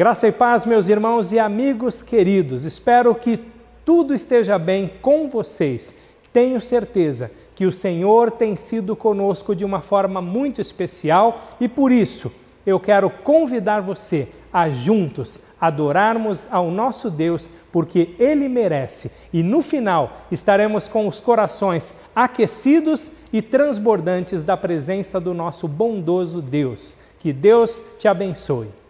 Graça e paz, meus irmãos e amigos queridos. Espero que tudo esteja bem com vocês. Tenho certeza que o Senhor tem sido conosco de uma forma muito especial e por isso eu quero convidar você a juntos adorarmos ao nosso Deus, porque Ele merece. E no final estaremos com os corações aquecidos e transbordantes da presença do nosso bondoso Deus. Que Deus te abençoe.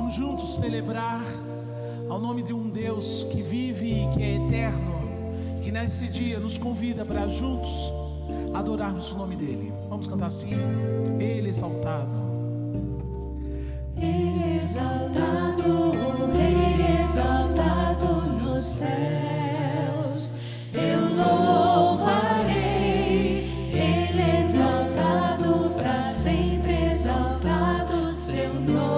Juntos celebrar ao nome de um Deus que vive e que é eterno, que nesse dia nos convida para juntos adorarmos o nome dele. Vamos cantar assim: Ele exaltado, Ele exaltado, o Rei exaltado nos céus, eu louvarei. Ele exaltado, para sempre exaltado seu nome.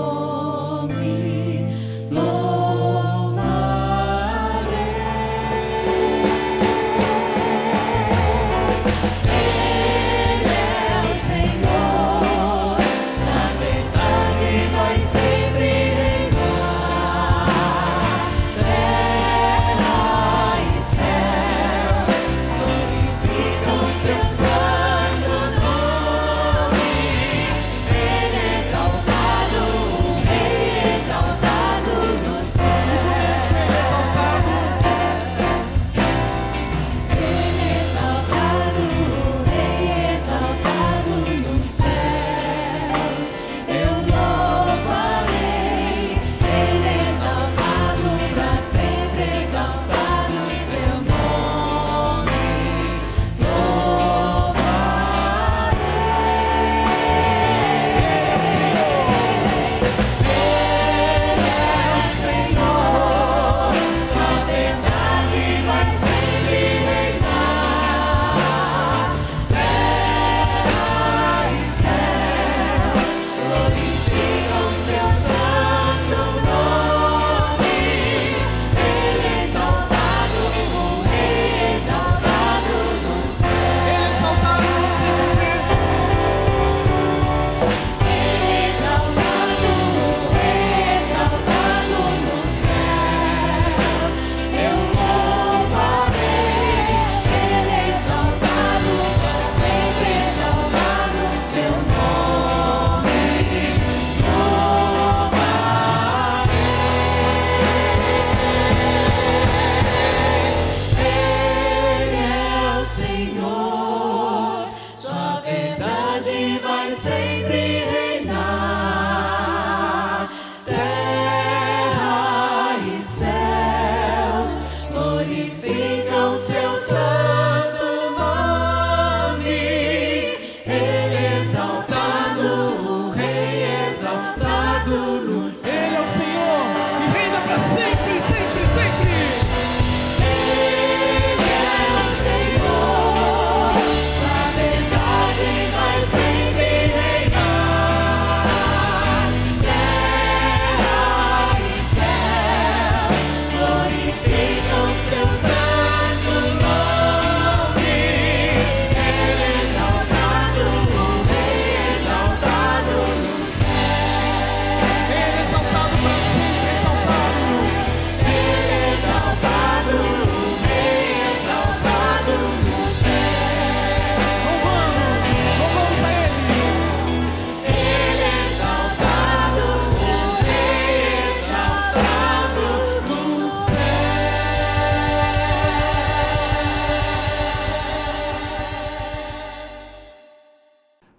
Sempre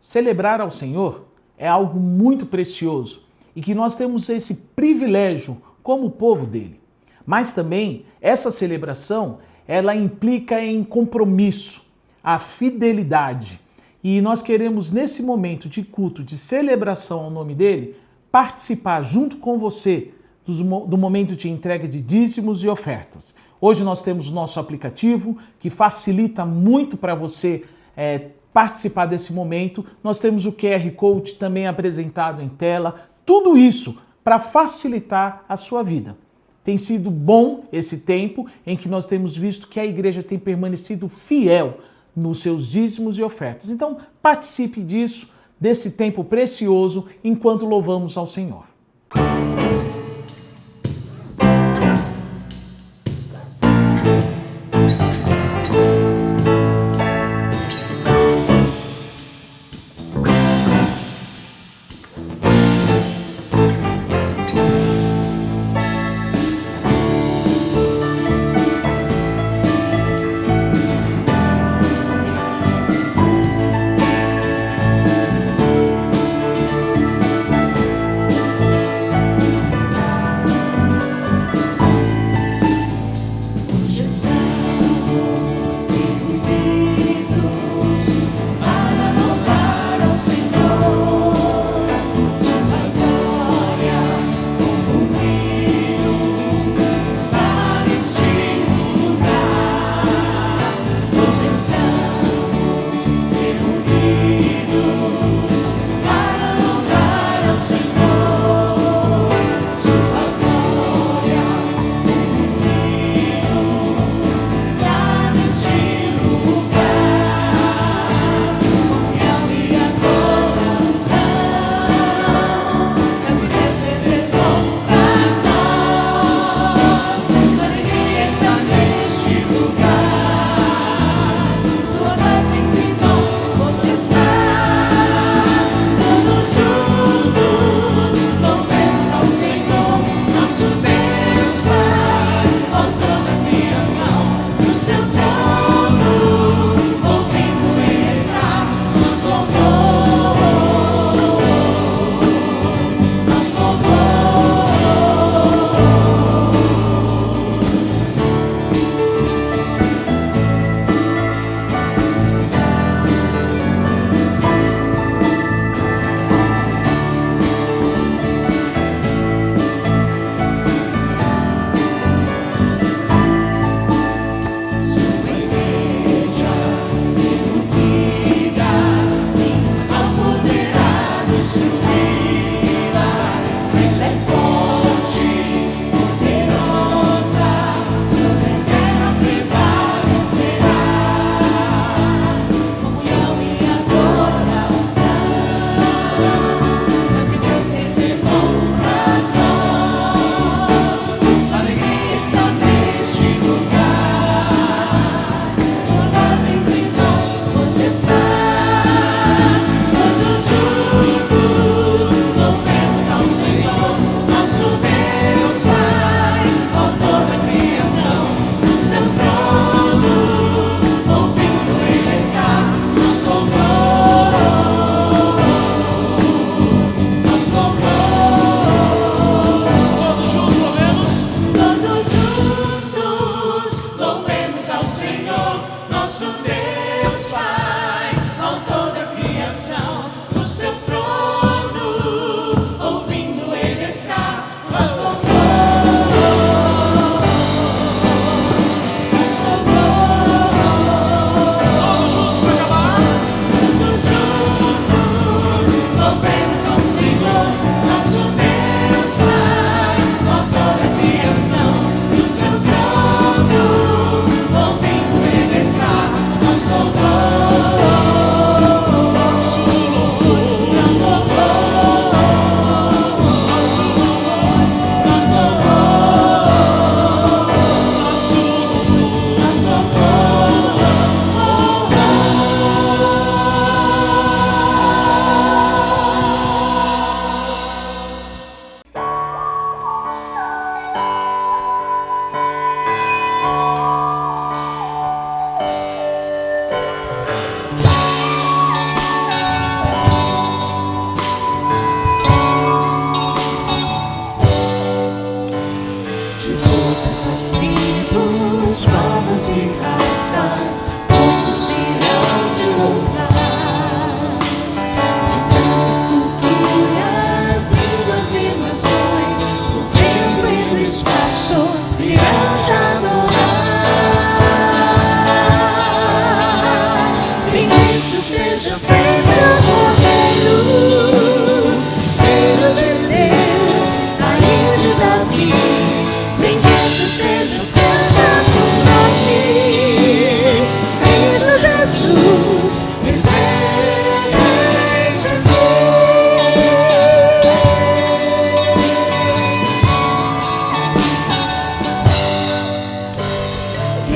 celebrar ao Senhor é algo muito precioso e que nós temos esse privilégio como povo dele. Mas também essa celebração, ela implica em compromisso, a fidelidade. E nós queremos, nesse momento de culto, de celebração ao nome dele, participar junto com você do momento de entrega de dízimos e ofertas. Hoje nós temos o nosso aplicativo que facilita muito para você participar desse momento. Nós temos o QR Code também apresentado em tela. Tudo isso para facilitar a sua vida. Tem sido bom esse tempo em que nós temos visto que a igreja tem permanecido fiel nos seus dízimos e ofertas. Então, participe disso, desse tempo precioso, enquanto louvamos ao Senhor.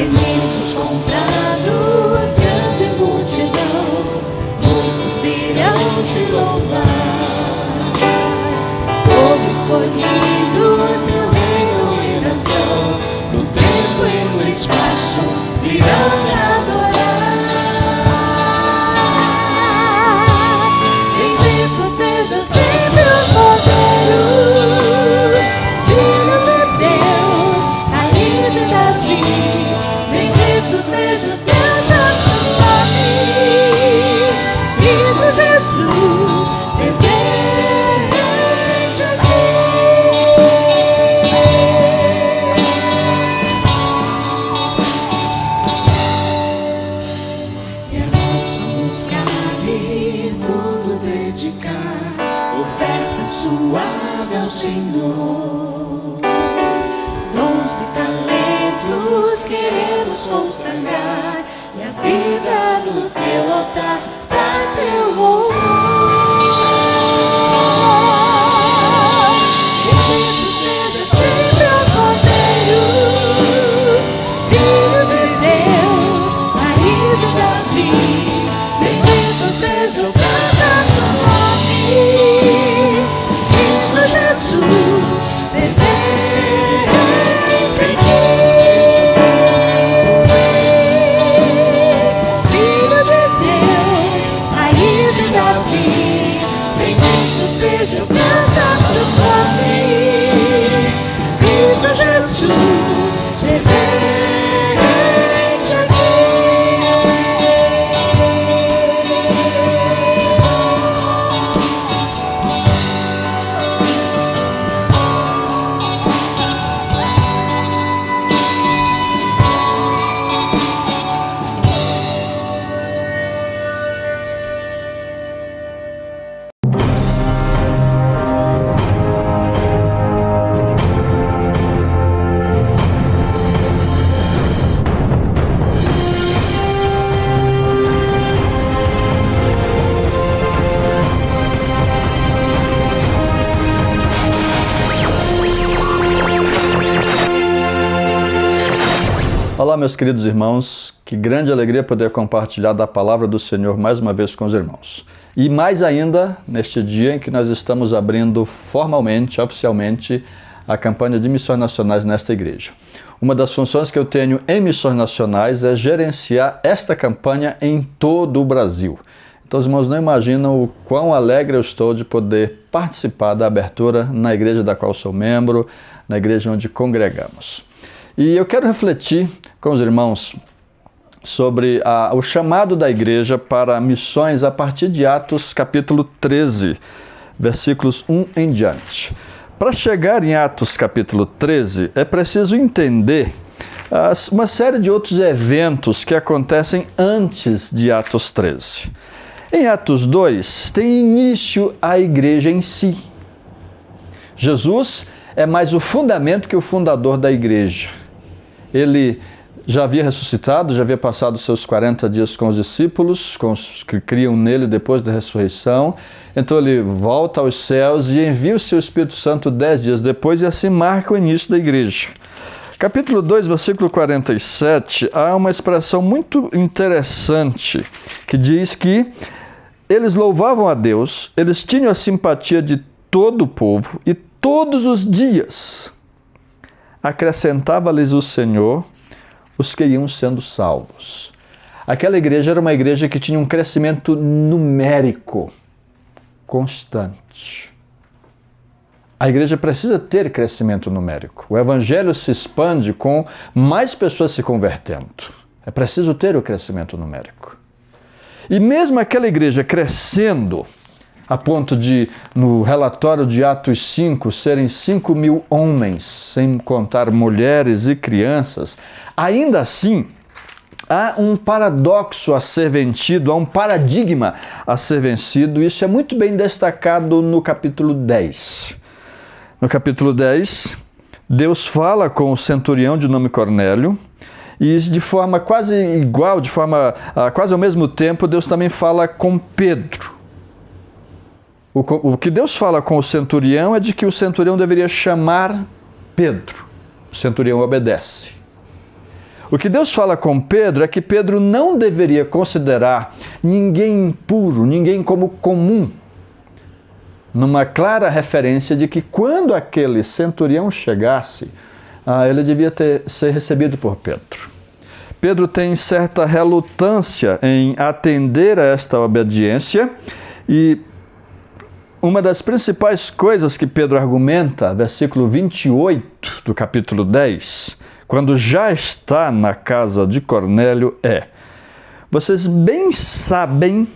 Eventos comprados, grande multidão, muitos irão te louvar. Povo escolhido, teu reino e nação, no tempo e no espaço virão te adorar. Bendito seja sempre o Cordeiro, Filho de Deus, Raiz de Davi. Bendito seja o seu santo nome, Cristo Jesus, presente aqui. E a nós nos cabe tudo dedicar, oferta suave ao Senhor. Dons e talentos queremos consagrar, e a vida no teu altar pra teu louvor. Bendito seja sempre o Cordeiro, Filho de Deus, Raiz de Davi. Bendito seja o seu santo nome, Cristo Jesus, presente aqui. Filho de Deus, Raiz de Davi. Bendito seja o seu santo nome, Cristo Jesus, presente aqui. Olá, meus queridos irmãos, que grande alegria poder compartilhar da palavra do Senhor mais uma vez com os irmãos. E mais ainda, neste dia em que nós estamos abrindo formalmente, oficialmente, a campanha de missões nacionais nesta igreja. Uma das funções que eu tenho em missões nacionais é gerenciar esta campanha em todo o Brasil. Então os irmãos não imaginam o quão alegre eu estou de poder participar da abertura na igreja da qual sou membro, na igreja onde congregamos. E eu quero refletir com os irmãos sobre o chamado da igreja para missões a partir de Atos capítulo 13, versículos 1 em diante. Para chegar em Atos capítulo 13, é preciso entender uma série de outros eventos que acontecem antes de Atos 13. Em Atos 2, tem início a igreja em si. Jesus é mais o fundamento que o fundador da igreja. Ele já havia ressuscitado, já havia passado seus 40 dias com os discípulos, com os que criam nele depois da ressurreição. Então ele volta aos céus e envia o seu Espírito Santo 10 dias depois, e assim marca o início da igreja. Capítulo 2, versículo 47, há uma expressão muito interessante que diz que eles louvavam a Deus, eles tinham a simpatia de todo o povo e todos os dias acrescentava-lhes o Senhor os que iam sendo salvos. Aquela igreja era uma igreja que tinha um crescimento numérico constante. A igreja precisa ter crescimento numérico. O evangelho se expande com mais pessoas se convertendo. É preciso ter o crescimento numérico. E mesmo aquela igreja crescendo, a ponto de, no relatório de Atos 5, serem 5.000 homens, sem contar mulheres e crianças, ainda assim, há um paradoxo a ser vencido, há um paradigma a ser vencido. Isso é muito bem destacado no capítulo 10. No capítulo 10, Deus fala com o centurião de nome Cornélio, e de forma quase igual, de forma quase ao mesmo tempo, Deus também fala com Pedro. O que Deus fala com o centurião é de que o centurião deveria chamar Pedro. O centurião obedece. O que Deus fala com Pedro é que Pedro não deveria considerar ninguém impuro, ninguém como comum, numa clara referência de que quando aquele centurião chegasse, ele devia ser recebido por Pedro. Pedro tem certa relutância em atender a esta obediência e uma das principais coisas que Pedro argumenta, versículo 28 do capítulo 10, quando já está na casa de Cornélio, vocês bem sabem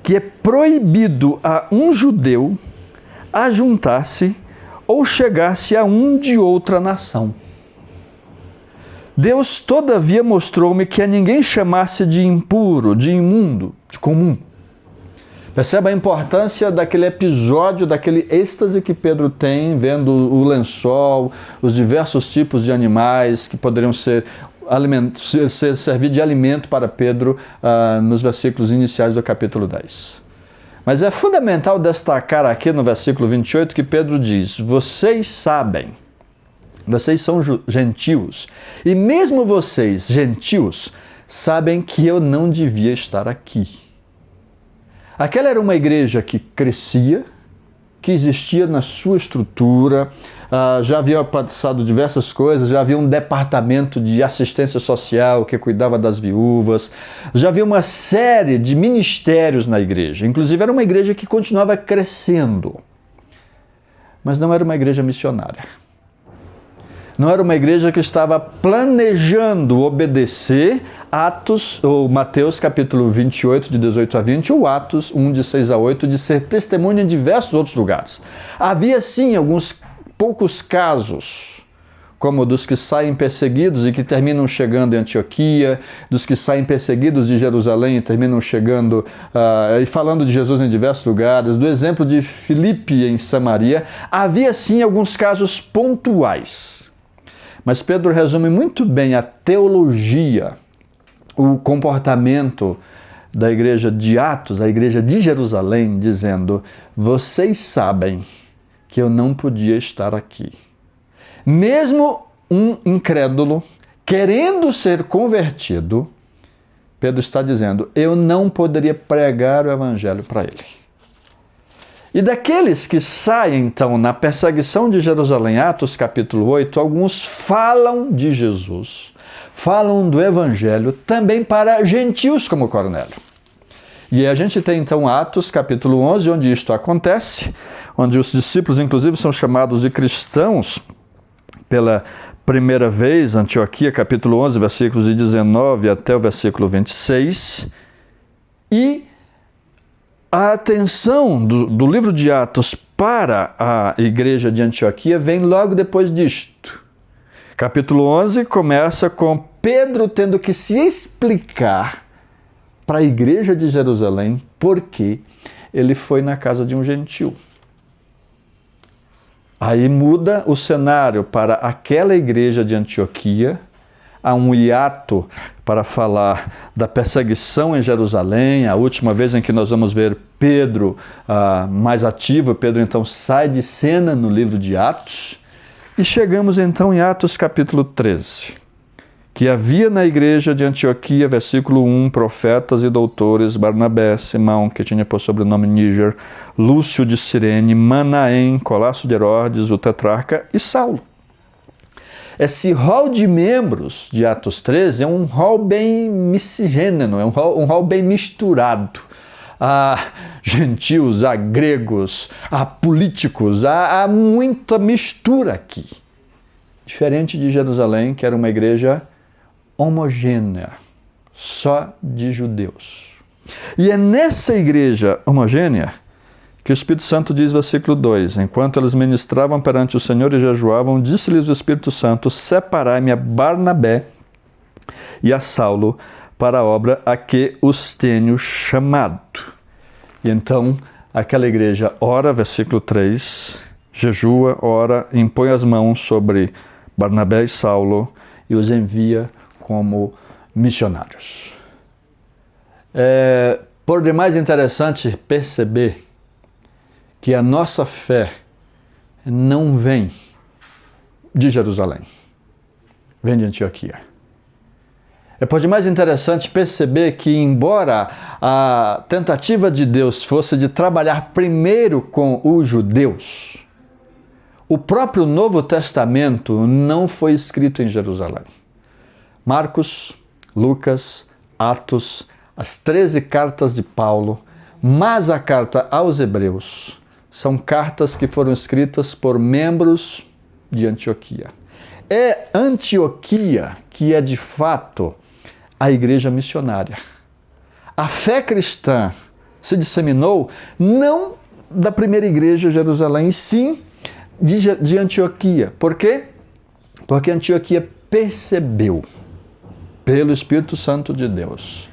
que é proibido a um judeu ajuntar-se ou chegar-se a um de outra nação. Deus, todavia, mostrou-me que a ninguém chamasse de impuro, de imundo, de comum. Perceba a importância daquele episódio, daquele êxtase que Pedro tem, vendo o lençol, os diversos tipos de animais que poderiam servir de alimento para Pedro nos versículos iniciais do capítulo 10. Mas é fundamental destacar aqui no versículo 28 que Pedro diz: vocês sabem, vocês são gentios, e mesmo vocês, gentios, sabem que eu não devia estar aqui. Aquela era uma igreja que crescia, que existia na sua estrutura, já havia passado diversas coisas, já havia um departamento de assistência social que cuidava das viúvas, já havia uma série de ministérios na igreja. Inclusive era uma igreja que continuava crescendo, mas não era uma igreja missionária. Não era uma igreja que estava planejando obedecer Atos, ou Mateus capítulo 28, de 18 a 20, ou Atos 1, de 6 a 8, de ser testemunha em diversos outros lugares. Havia sim alguns poucos casos, como dos que saem perseguidos e que terminam chegando em Antioquia, dos que saem perseguidos de Jerusalém e terminam chegando e falando de Jesus em diversos lugares, do exemplo de Filipe em Samaria. Havia sim alguns casos pontuais. Mas Pedro resume muito bem a teologia, o comportamento da igreja de Atos, a igreja de Jerusalém, dizendo: vocês sabem que eu não podia estar aqui. Mesmo um incrédulo querendo ser convertido, Pedro está dizendo: eu não poderia pregar o evangelho para ele. E daqueles que saem, então, na perseguição de Jerusalém, Atos capítulo 8, alguns falam de Jesus, falam do Evangelho também para gentios como Cornélio. E a gente tem, então, Atos capítulo 11, onde isto acontece, onde os discípulos, inclusive, são chamados de cristãos pela primeira vez, Antioquia, capítulo 11, versículos de 19 até o versículo 26, e a atenção do livro de Atos para a igreja de Antioquia vem logo depois disto. Capítulo 11 começa com Pedro tendo que se explicar para a igreja de Jerusalém por que ele foi na casa de um gentil. Aí muda o cenário para aquela igreja de Antioquia, há um hiato para falar da perseguição em Jerusalém, a última vez em que nós vamos ver Pedro mais ativo. Pedro então sai de cena no livro de Atos, e chegamos então em Atos capítulo 13, que havia na igreja de Antioquia, versículo 1, profetas e doutores, Barnabé, Simão, que tinha por sobrenome Níger, Lúcio de Cirene, Manaém, Colasso de Herodes, o tetrarca, e Saulo. Esse rol de membros de Atos 13 é um rol bem miscigêneo, é um rol bem misturado. Há gentios, há gregos, há políticos, há muita mistura aqui. Diferente de Jerusalém, que era uma igreja homogênea, só de judeus. E é nessa igreja homogênea que o Espírito Santo diz, versículo 2, enquanto eles ministravam perante o Senhor e jejuavam, disse-lhes o Espírito Santo: separai-me a Barnabé e a Saulo para a obra a que os tenho chamado. E então aquela igreja ora, versículo 3, jejua, ora, impõe as mãos sobre Barnabé e Saulo e os envia como missionários. Por demais interessante perceber que a nossa fé não vem de Jerusalém, vem de Antioquia. É por demais interessante perceber que, embora a tentativa de Deus fosse de trabalhar primeiro com os judeus, o próprio Novo Testamento não foi escrito em Jerusalém. Marcos, Lucas, Atos, as 13 cartas de Paulo, mas a carta aos Hebreus, são cartas que foram escritas por membros de Antioquia. É Antioquia que é, de fato, a igreja missionária. A fé cristã se disseminou não da primeira igreja de Jerusalém, sim de Antioquia. Por quê? Porque Antioquia percebeu, pelo Espírito Santo de Deus,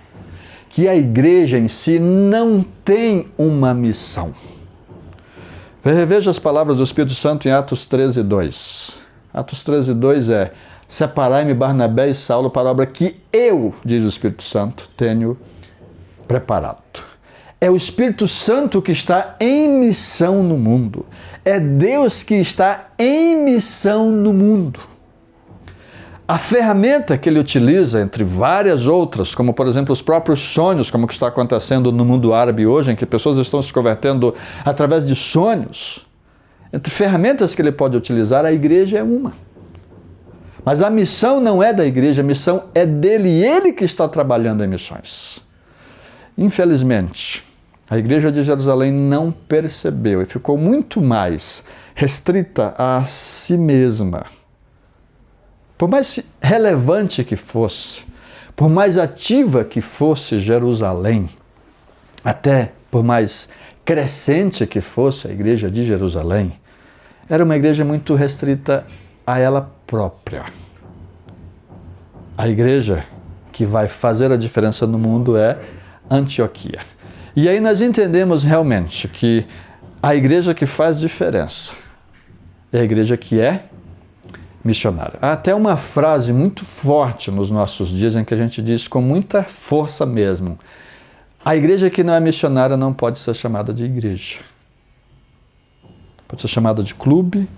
que a igreja em si não tem uma missão. Reveja as palavras do Espírito Santo em Atos 13:2. Atos 13:2 é: separai-me Barnabé e Saulo para a obra que eu, diz o Espírito Santo, tenho preparado. É o Espírito Santo que está em missão no mundo. É Deus que está em missão no mundo. A ferramenta que ele utiliza, entre várias outras, como por exemplo os próprios sonhos, como que está acontecendo no mundo árabe hoje, em que pessoas estão se convertendo através de sonhos, entre ferramentas que ele pode utilizar, a igreja é uma. Mas a missão não é da igreja, a missão é dele, e ele que está trabalhando em missões. Infelizmente, a igreja de Jerusalém não percebeu e ficou muito mais restrita a si mesma. Por mais relevante que fosse, por mais ativa que fosse Jerusalém, até por mais crescente que fosse a igreja de Jerusalém, era uma igreja muito restrita a ela própria. A igreja que vai fazer a diferença no mundo é Antioquia. E aí nós entendemos realmente que a igreja que faz diferença é a igreja que é missionária. Há até uma frase muito forte nos nossos dias em que a gente diz com muita força mesmo: a igreja que não é missionária não pode ser chamada de igreja. Pode ser chamada de clube,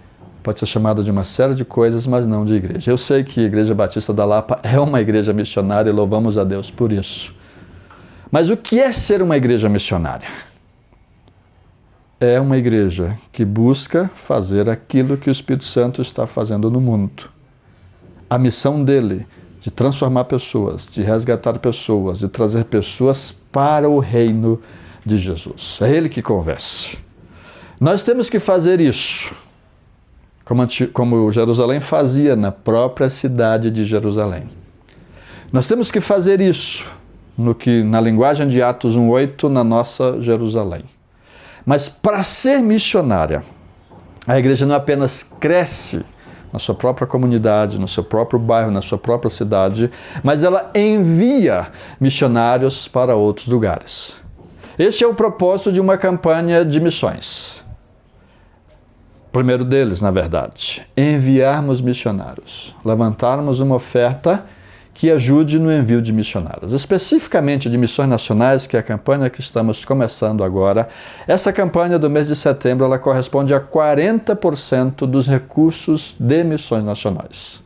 pode ser chamada de uma série de coisas, mas não de igreja. Eu sei que a Igreja Batista da Lapa é uma igreja missionária e louvamos a Deus por isso. Mas o que é ser uma igreja missionária? É uma igreja que busca fazer aquilo que o Espírito Santo está fazendo no mundo. A missão dele de transformar pessoas, de resgatar pessoas, de trazer pessoas para o reino de Jesus. É ele que convence. Nós temos que fazer isso, como Jerusalém fazia na própria cidade de Jerusalém. Nós temos que fazer isso, na linguagem de Atos 1:8, na nossa Jerusalém. Mas para ser missionária, a igreja não apenas cresce na sua própria comunidade, no seu próprio bairro, na sua própria cidade, mas ela envia missionários para outros lugares. Este é o propósito de uma campanha de missões. O primeiro deles, na verdade, enviarmos missionários, levantarmos uma oferta que ajude no envio de missionários, especificamente de missões nacionais, que é a campanha que estamos começando agora. Essa campanha do mês de setembro, ela corresponde a 40% dos recursos de missões nacionais.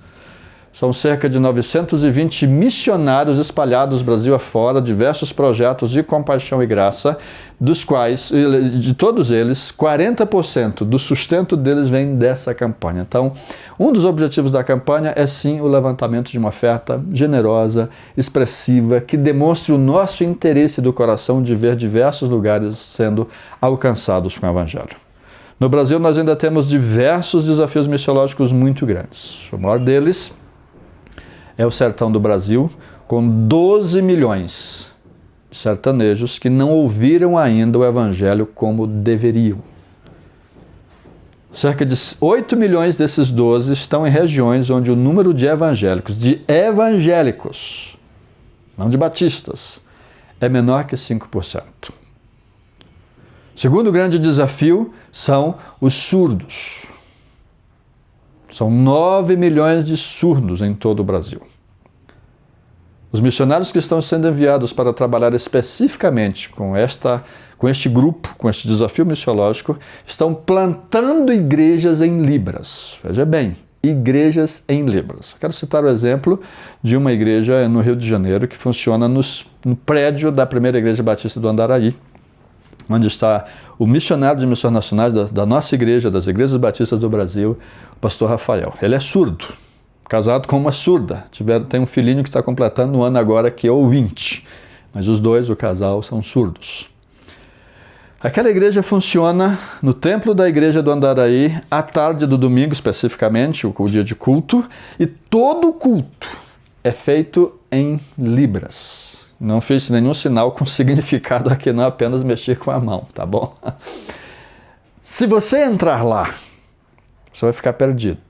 São cerca de 920 missionários espalhados Brasil afora, diversos projetos de compaixão e graça, dos quais, de todos eles, 40% do sustento deles vem dessa campanha. Então, um dos objetivos da campanha é sim o levantamento de uma oferta generosa, expressiva, que demonstre o nosso interesse do coração de ver diversos lugares sendo alcançados com o Evangelho. No Brasil, nós ainda temos diversos desafios missiológicos muito grandes. O maior deles é o sertão do Brasil, com 12 milhões de sertanejos que não ouviram ainda o Evangelho como deveriam. Cerca de 8 milhões desses 12 estão em regiões onde o número de evangélicos, não de batistas, é menor que 5%. O segundo grande desafio são os surdos. São 9 milhões de surdos em todo o Brasil. Os missionários que estão sendo enviados para trabalhar especificamente com este grupo, com este desafio missiológico, estão plantando igrejas em Libras. Veja bem, igrejas em Libras. Quero citar o exemplo de uma igreja no Rio de Janeiro que funciona no prédio da primeira Igreja Batista do Andaraí, onde está o missionário de missões nacionais da nossa igreja, das igrejas batistas do Brasil, o pastor Rafael. Ele é surdo, casado com uma surda. Tem um filhinho que está completando um ano agora, que é ouvinte. Mas os dois, o casal, são surdos. Aquela igreja funciona no templo da igreja do Andaraí, à tarde do domingo especificamente, o dia de culto, e todo o culto é feito em Libras. Não fiz nenhum sinal com significado aqui, não apenas mexer com a mão, tá bom? Se você entrar lá, você vai ficar perdido.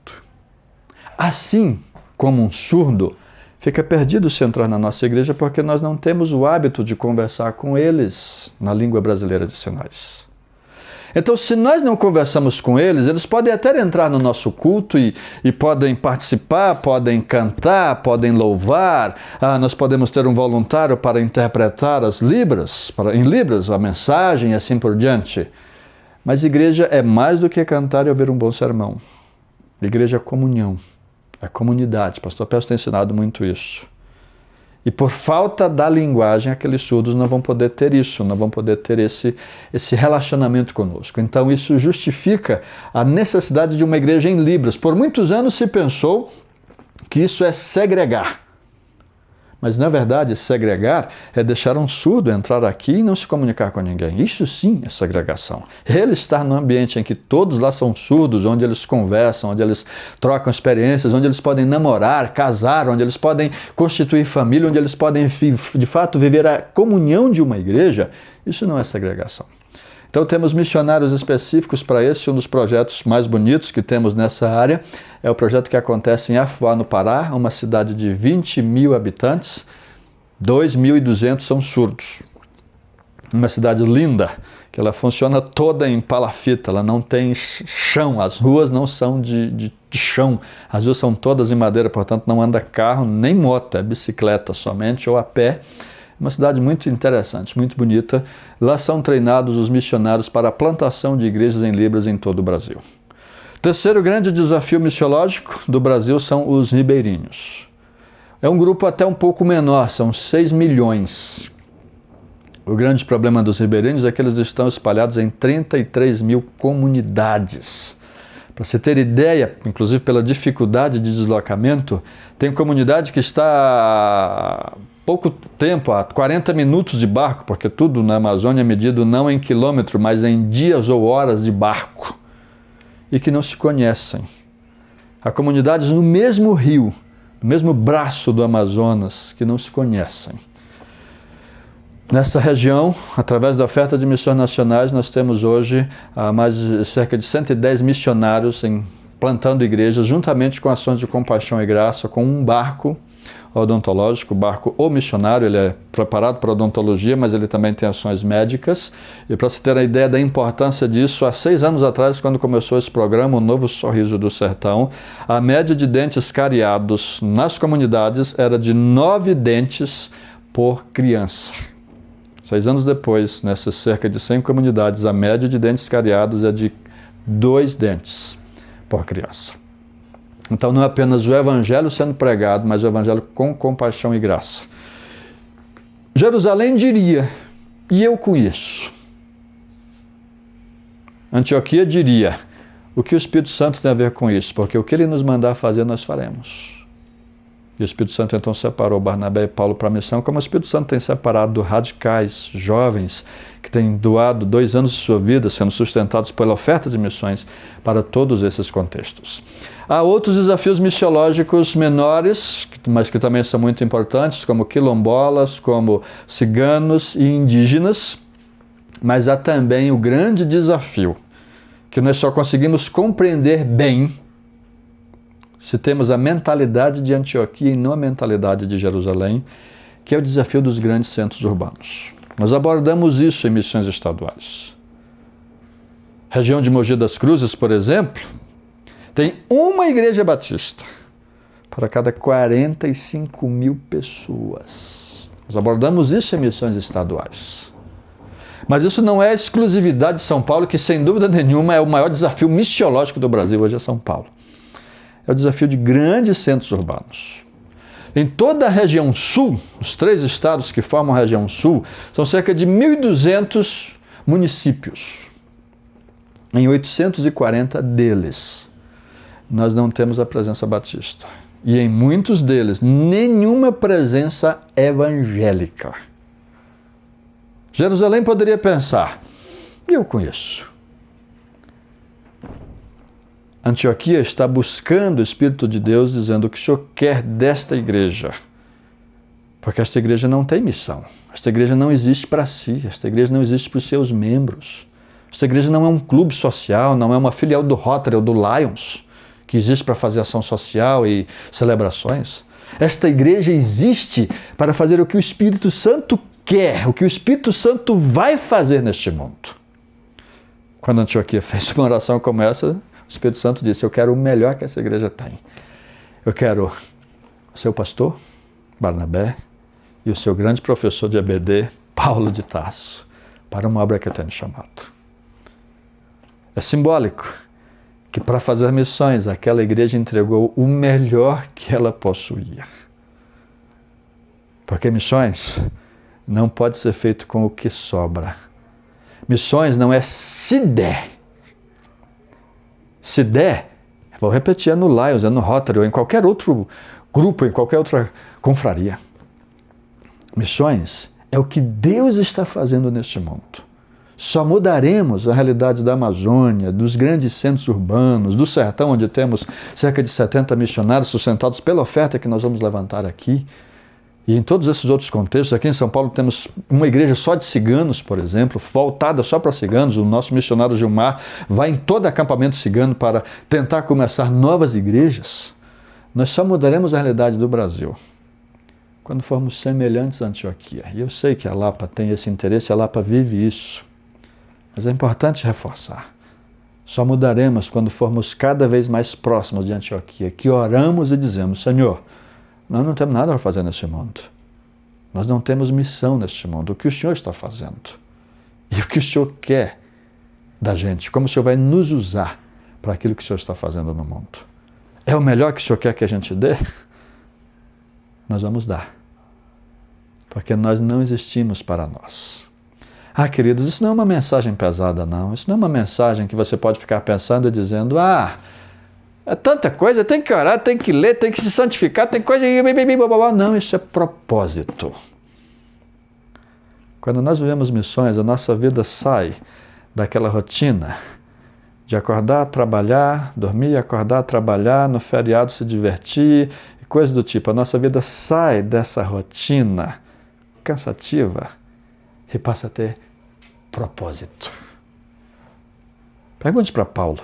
Assim como um surdo fica perdido se entrar na nossa igreja, porque nós não temos o hábito de conversar com eles na língua brasileira de sinais. Então, se nós não conversamos com eles, eles podem até entrar no nosso culto e podem participar, podem cantar, podem louvar. Nós podemos ter um voluntário para interpretar as Libras, em Libras, a mensagem e assim por diante. Mas igreja é mais do que cantar e ouvir um bom sermão. Igreja é comunhão. A comunidade, o pastor Pérez tem ensinado muito isso. E por falta da linguagem, aqueles surdos não vão poder ter isso, não vão poder ter esse relacionamento conosco. Então isso justifica a necessidade de uma igreja em Libras. Por muitos anos se pensou que isso é segregar. Mas na verdade, segregar é deixar um surdo entrar aqui e não se comunicar com ninguém. Isso sim é segregação. Ele estar num ambiente em que todos lá são surdos, onde eles conversam, onde eles trocam experiências, onde eles podem namorar, casar, onde eles podem constituir família, onde eles podem de fato viver a comunhão de uma igreja, isso não é segregação. Então temos missionários específicos para esse. Um dos projetos mais bonitos que temos nessa área é o projeto que acontece em Afuá, no Pará, uma cidade de 20 mil habitantes, 2.200 são surdos. Uma cidade linda, que ela funciona toda em palafita, ela não tem chão, as ruas não são de chão, as ruas são todas em madeira, portanto não anda carro nem moto, é bicicleta somente ou a pé. Uma cidade muito interessante, muito bonita. Lá são treinados os missionários para a plantação de igrejas em Libras em todo o Brasil. Terceiro grande desafio missiológico do Brasil são os ribeirinhos. É um grupo até um pouco menor, são 6 milhões. O grande problema dos ribeirinhos é que eles estão espalhados em 33 mil comunidades. Para você ter ideia, inclusive pela dificuldade de deslocamento, tem comunidade que está há pouco tempo, há 40 minutos de barco, porque tudo na Amazônia é medido não em quilômetro, mas em dias ou horas de barco, e que não se conhecem. Há comunidades no mesmo rio, no mesmo braço do Amazonas, que não se conhecem. Nessa região, através da oferta de missões nacionais, nós temos hoje cerca de 110 missionários plantando igrejas, juntamente com ações de compaixão e graça, com um barco odontológico, o barco O Missionário. Ele é preparado para odontologia, mas ele também tem ações médicas. E para você ter a ideia da importância disso, há 6 anos atrás, quando começou esse programa, o Novo Sorriso do Sertão, a média de dentes cariados nas comunidades era de 9 dentes por criança. 6 anos depois, nessas cerca de 100 comunidades, a média de dentes cariados é de 2 dentes por criança. Então não é apenas o evangelho sendo pregado, mas o evangelho com compaixão e graça. Jerusalém diria, e eu com isso? Antioquia diria, o que o Espírito Santo tem a ver com isso? Porque o que ele nos mandar fazer, nós faremos. E o Espírito Santo então separou Barnabé e Paulo para a missão, como o Espírito Santo tem separado radicais, jovens, que têm doado 2 anos de sua vida, sendo sustentados pela oferta de missões para todos esses contextos. Há outros desafios missiológicos menores, mas que também são muito importantes, como quilombolas, como ciganos e indígenas, mas há também o grande desafio, que nós só conseguimos compreender bem se temos a mentalidade de Antioquia e não a mentalidade de Jerusalém, que é o desafio dos grandes centros urbanos. Nós abordamos isso em missões estaduais. Região de Mogi das Cruzes, por exemplo, tem uma igreja batista para cada 45 mil pessoas. Nós abordamos isso em missões estaduais. Mas isso não é exclusividade de São Paulo, que sem dúvida nenhuma é o maior desafio missiológico do Brasil hoje é São Paulo. é o desafio de grandes centros urbanos. Em toda a região sul, os 3 estados que formam a região sul, são cerca de 1.200 municípios. Em 840 deles, nós não temos a presença batista. E em muitos deles, nenhuma presença evangélica. Jerusalém poderia pensar, eu conheço. Antioquia está buscando o Espírito de Deus, dizendo o que o Senhor quer desta igreja. Porque esta igreja não tem missão. Esta igreja não existe para si. Esta igreja não existe para os seus membros. Esta igreja não é um clube social, não é uma filial do Rotary ou do Lions, que existe para fazer ação social e celebrações. Esta igreja existe para fazer o que o Espírito Santo quer, o que o Espírito Santo vai fazer neste mundo. Quando Antioquia fez uma oração como essa, o Espírito Santo disse, eu quero o melhor que essa igreja tem. Eu quero o seu pastor, Barnabé, e o seu grande professor de EBD, Paulo de Tarso, para uma obra que eu tenho chamado. É simbólico que para fazer missões, aquela igreja entregou o melhor que ela possuía. Porque missões não pode ser feito com o que sobra. Missões não é se der. Se der, vou repetir, é no Lions, é no Rotary, ou em qualquer outro grupo, em qualquer outra confraria. Missões é o que Deus está fazendo neste mundo. Só mudaremos a realidade da Amazônia, dos grandes centros urbanos, do sertão, onde temos cerca de 70 missionários sustentados pela oferta que nós vamos levantar aqui. E em todos esses outros contextos, aqui em São Paulo temos uma igreja só de ciganos, por exemplo, voltada só para ciganos. O nosso missionário Gilmar vai em todo acampamento cigano para tentar começar novas igrejas. Nós só mudaremos a realidade do Brasil quando formos semelhantes a Antioquia. E eu sei que a Lapa tem esse interesse, a Lapa vive isso. Mas é importante reforçar. Só mudaremos quando formos cada vez mais próximos de Antioquia, que oramos e dizemos, Senhor, nós não temos nada para fazer neste mundo. Nós não temos missão neste mundo. O que o Senhor está fazendo? E o que o Senhor quer da gente? Como o Senhor vai nos usar para aquilo que o Senhor está fazendo no mundo? É o melhor que o Senhor quer que a gente dê? Nós vamos dar. Porque nós não existimos para nós. Ah, queridos, isso não é uma mensagem pesada, não. Isso não é uma mensagem que você pode ficar pensando e dizendo, é tanta coisa, tem que orar, tem que ler, tem que se santificar, tem coisa... Não, isso é propósito. Quando nós vivemos missões, a nossa vida sai daquela rotina de acordar, trabalhar, dormir, acordar, trabalhar, no feriado se divertir, e coisa do tipo. A nossa vida sai dessa rotina cansativa e passa a ter propósito. Pergunte para Paulo.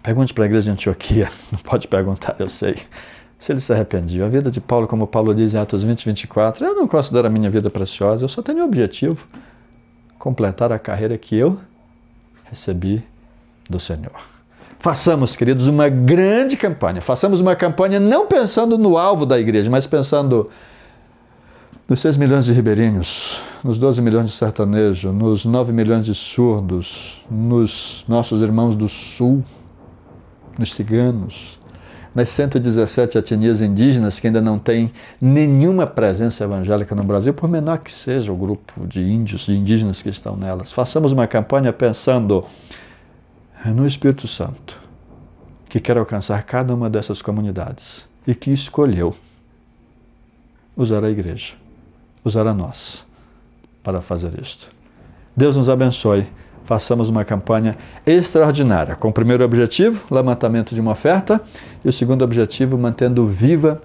Pergunte para a igreja de Antioquia. Não pode perguntar, eu sei. Se ele se arrependia. A vida de Paulo, como Paulo diz em Atos 20, 24, eu não considero a minha vida preciosa, eu só tenho um objetivo: completar a carreira que eu recebi do Senhor. Façamos, queridos, uma grande campanha. Façamos uma campanha não pensando no alvo da igreja, mas pensando nos 6 milhões de ribeirinhos, nos 12 milhões de sertanejos, nos 9 milhões de surdos, nos nossos irmãos do sul, nos ciganos, nas 117 etnias indígenas que ainda não têm nenhuma presença evangélica no Brasil, por menor que seja o grupo de índios, de indígenas que estão nelas. Façamos uma campanha pensando no Espírito Santo, que quer alcançar cada uma dessas comunidades e que escolheu usar a igreja, usar a nós para fazer isto. Deus nos abençoe. Façamos uma campanha extraordinária, com o primeiro objetivo, levantamento de uma oferta, e o segundo objetivo, mantendo viva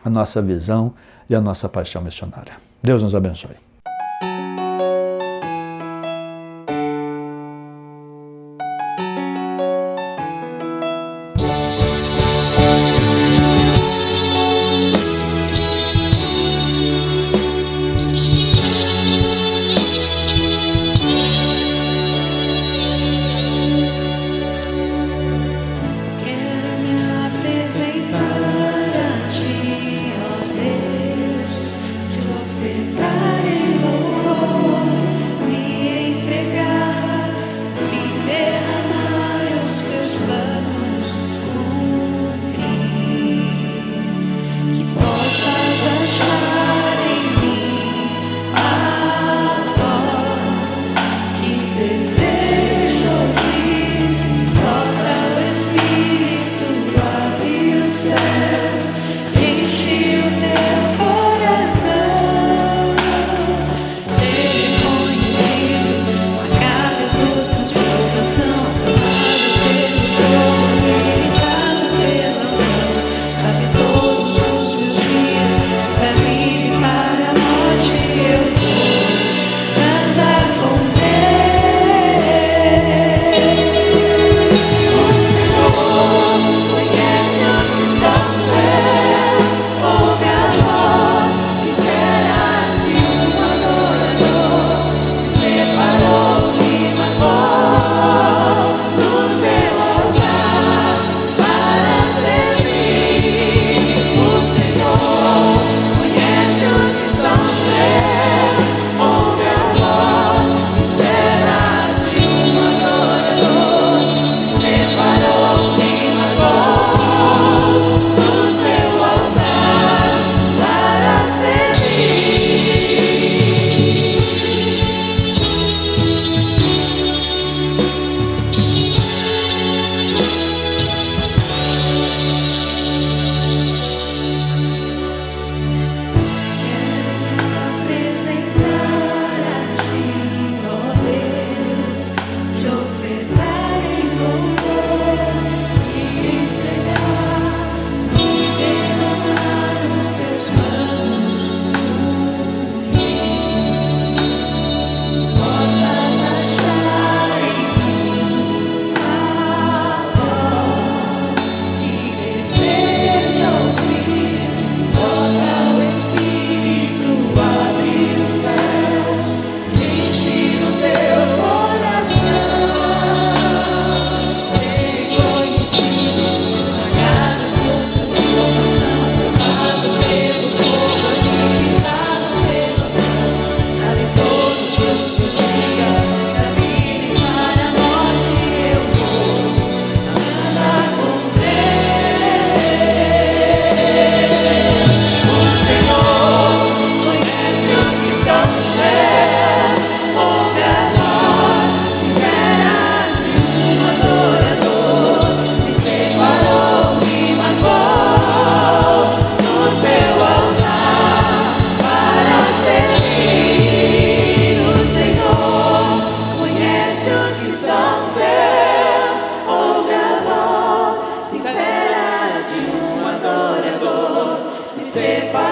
a nossa visão e a nossa paixão missionária. Deus nos abençoe. Apresentar a ti, ó Deus, te ofertarei.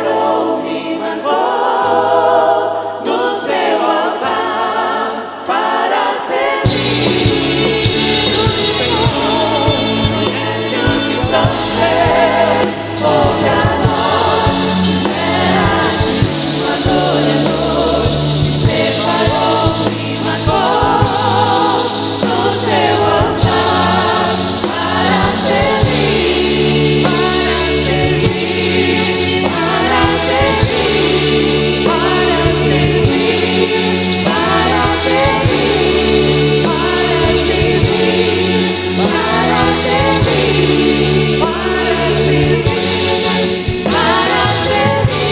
separou, me marcou no seu altar para servir o Senhor. Conhece os que são seus, ouve a voz sincera de um adorador. Me separou, me marcou no seu altar para servir, para servir, para servir, para servir, para servir, para servir, para servir, para servir, para servir.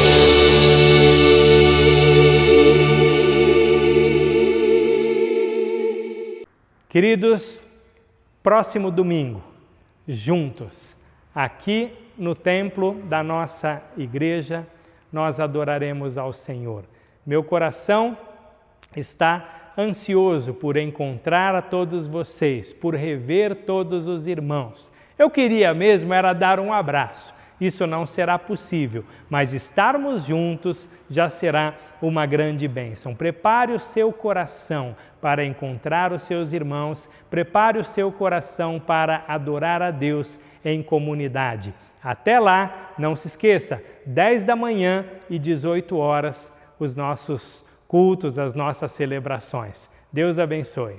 Queridos, próximo domingo, juntos, aqui no templo da nossa igreja, nós adoraremos ao Senhor. Meu coração está ansioso por encontrar a todos vocês, por rever todos os irmãos. Eu queria mesmo era dar um abraço. Isso não será possível, mas estarmos juntos já será uma grande bênção. Prepare o seu coração para encontrar os seus irmãos, prepare o seu coração para adorar a Deus em comunidade. Até lá, não se esqueça, 10 da manhã e 18 horas, os nossos cultos, as nossas celebrações. Deus abençoe.